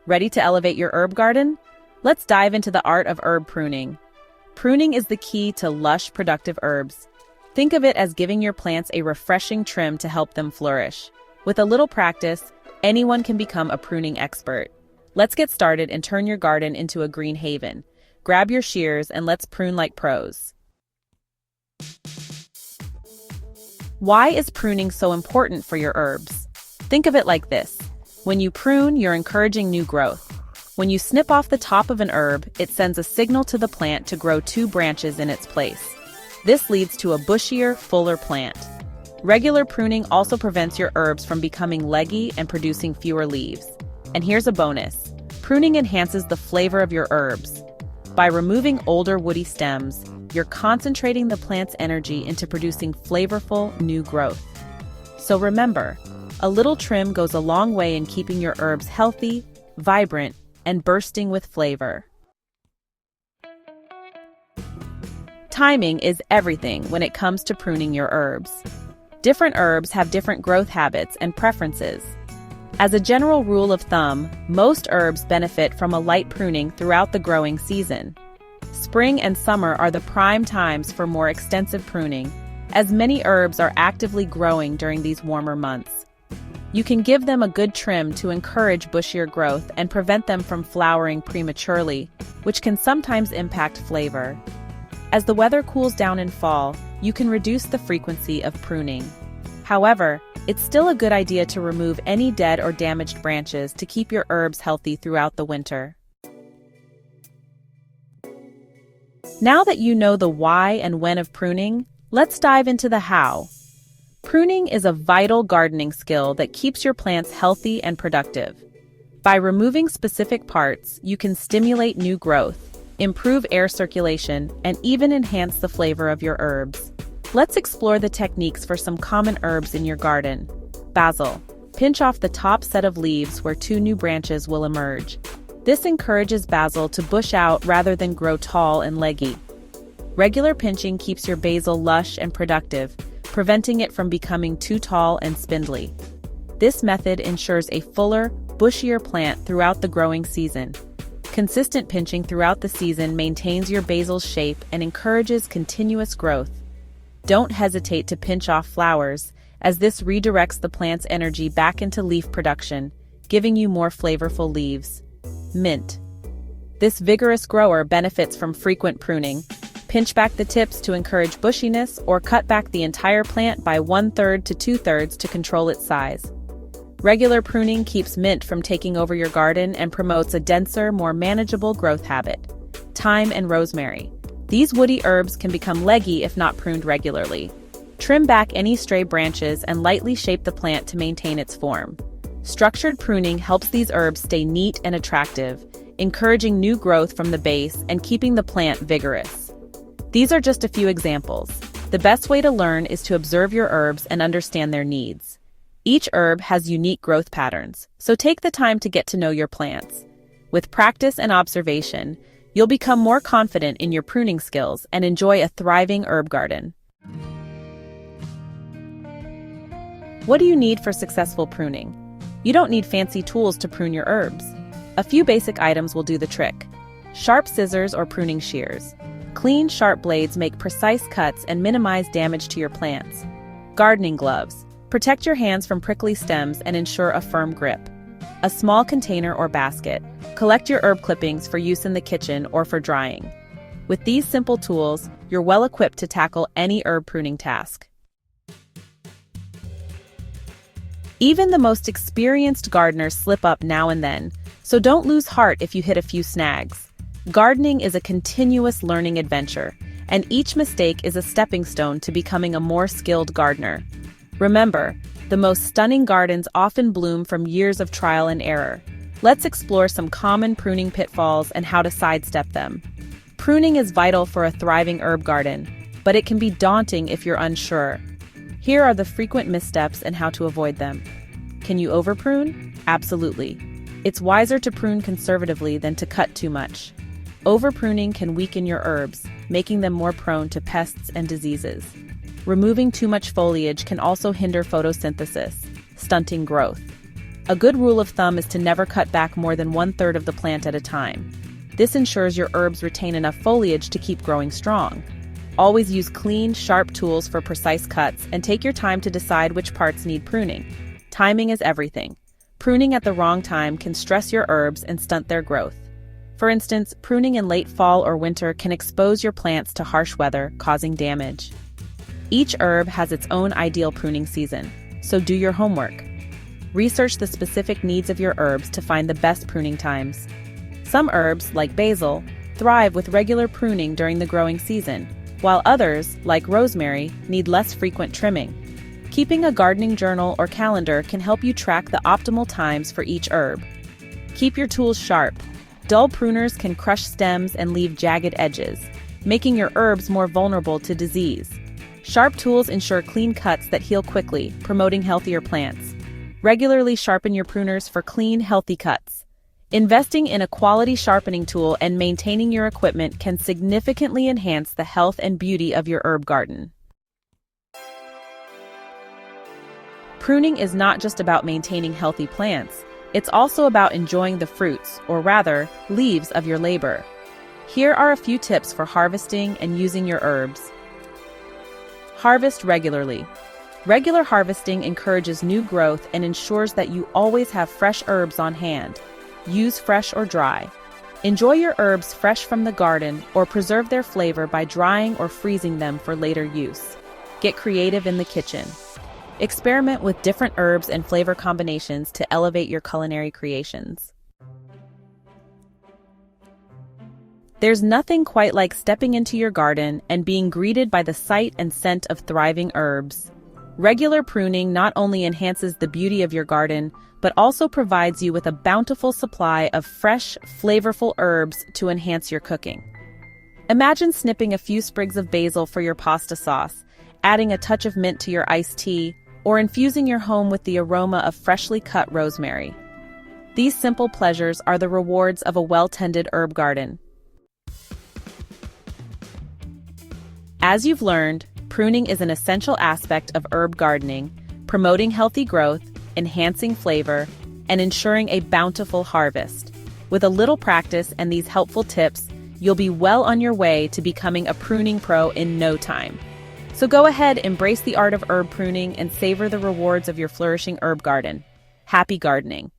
Ready to elevate your herb garden? Let's dive into the art of herb pruning. Pruning is the key to lush, productive herbs. Think of it as giving your plants a refreshing trim to help them flourish. With a little practice, anyone can become a pruning expert. Let's get started and turn your garden into a green haven. Grab your shears and let's prune like pros. Why is pruning so important for your herbs? Think of it like this. When you prune, you're encouraging new growth. When you snip off the top of an herb, it sends a signal to the plant to grow two branches in its place. This leads to a bushier, fuller plant. Regular pruning also prevents your herbs from becoming leggy and producing fewer leaves. And here's a bonus. Pruning enhances the flavor of your herbs. By removing older woody stems, you're concentrating the plant's energy into producing flavorful new growth. So remember, a little trim goes a long way in keeping your herbs healthy, vibrant, and bursting with flavor. Timing is everything when it comes to pruning your herbs. Different herbs have different growth habits and preferences. As a general rule of thumb, most herbs benefit from a light pruning throughout the growing season. Spring and summer are the prime times for more extensive pruning, as many herbs are actively growing during these warmer months. You can give them a good trim to encourage bushier growth and prevent them from flowering prematurely, which can sometimes impact flavor. As the weather cools down in fall, you can reduce the frequency of pruning. However, it's still a good idea to remove any dead or damaged branches to keep your herbs healthy throughout the winter. Now that you know the why and when of pruning, let's dive into the how. Pruning is a vital gardening skill that keeps your plants healthy and productive. By removing specific parts, you can stimulate new growth, improve air circulation, and even enhance the flavor of your herbs. Let's explore the techniques for some common herbs in your garden. Basil. Pinch off the top set of leaves where two new branches will emerge. This encourages basil to bush out rather than grow tall and leggy. Regular pinching keeps your basil lush and productive, preventing it from becoming too tall and spindly. This method ensures a fuller, bushier plant throughout the growing season. Consistent pinching throughout the season maintains your basil's shape and encourages continuous growth. Don't hesitate to pinch off flowers, as this redirects the plant's energy back into leaf production, giving you more flavorful leaves. Mint. This vigorous grower benefits from frequent pruning. Pinch back the tips to encourage bushiness or cut back the entire plant by 1/3 to 2/3 to control its size. Regular pruning keeps mint from taking over your garden and promotes a denser, more manageable growth habit. Thyme and rosemary. These woody herbs can become leggy if not pruned regularly. Trim back any stray branches and lightly shape the plant to maintain its form. Structured pruning helps these herbs stay neat and attractive, encouraging new growth from the base and keeping the plant vigorous. These are just a few examples. The best way to learn is to observe your herbs and understand their needs. Each herb has unique growth patterns, so take the time to get to know your plants. With practice and observation, you'll become more confident in your pruning skills and enjoy a thriving herb garden. What do you need for successful pruning? You don't need fancy tools to prune your herbs. A few basic items will do the trick. Sharp scissors or pruning shears. Clean, sharp blades make precise cuts and minimize damage to your plants. Gardening gloves. Protect your hands from prickly stems and ensure a firm grip. A small container or basket. Collect your herb clippings for use in the kitchen or for drying. With these simple tools, you're well equipped to tackle any herb pruning task. Even the most experienced gardeners slip up now and then, so don't lose heart if you hit a few snags. Gardening is a continuous learning adventure, and each mistake is a stepping stone to becoming a more skilled gardener. Remember, the most stunning gardens often bloom from years of trial and error. Let's explore some common pruning pitfalls and how to sidestep them. Pruning is vital for a thriving herb garden, but it can be daunting if you're unsure. Here are the frequent missteps and how to avoid them. Can you overprune? Absolutely. It's wiser to prune conservatively than to cut too much. Overpruning can weaken your herbs, making them more prone to pests and diseases. Removing too much foliage can also hinder photosynthesis, stunting growth. A good rule of thumb is to never cut back more than 1/3 of the plant at a time. This ensures your herbs retain enough foliage to keep growing strong. Always use clean, sharp tools for precise cuts and take your time to decide which parts need pruning. Timing is everything. Pruning at the wrong time can stress your herbs and stunt their growth. For instance, pruning in late fall or winter can expose your plants to harsh weather, causing damage. Each herb has its own ideal pruning season, so do your homework. Research the specific needs of your herbs to find the best pruning times. Some herbs, like basil, thrive with regular pruning during the growing season, while others, like rosemary, need less frequent trimming. Keeping a gardening journal or calendar can help you track the optimal times for each herb. Keep your tools sharp. Dull pruners can crush stems and leave jagged edges, making your herbs more vulnerable to disease. Sharp tools ensure clean cuts that heal quickly, promoting healthier plants. Regularly sharpen your pruners for clean, healthy cuts. Investing in a quality sharpening tool and maintaining your equipment can significantly enhance the health and beauty of your herb garden. Pruning is not just about maintaining healthy plants, it's also about enjoying the fruits, or rather, leaves of your labor. Here are a few tips for harvesting and using your herbs. Harvest regularly. Regular harvesting encourages new growth and ensures that you always have fresh herbs on hand. Use fresh or dry. Enjoy your herbs fresh from the garden or preserve their flavor by drying or freezing them for later use. Get creative in the kitchen. Experiment with different herbs and flavor combinations to elevate your culinary creations. There's nothing quite like stepping into your garden and being greeted by the sight and scent of thriving herbs. Regular pruning not only enhances the beauty of your garden, but also provides you with a bountiful supply of fresh, flavorful herbs to enhance your cooking. Imagine snipping a few sprigs of basil for your pasta sauce, adding a touch of mint to your iced tea, or infusing your home with the aroma of freshly cut rosemary. These simple pleasures are the rewards of a well-tended herb garden. As you've learned, pruning is an essential aspect of herb gardening, promoting healthy growth, enhancing flavor, and ensuring a bountiful harvest. With a little practice and these helpful tips, you'll be well on your way to becoming a pruning pro in no time. So go ahead, embrace the art of herb pruning, and savor the rewards of your flourishing herb garden. Happy gardening!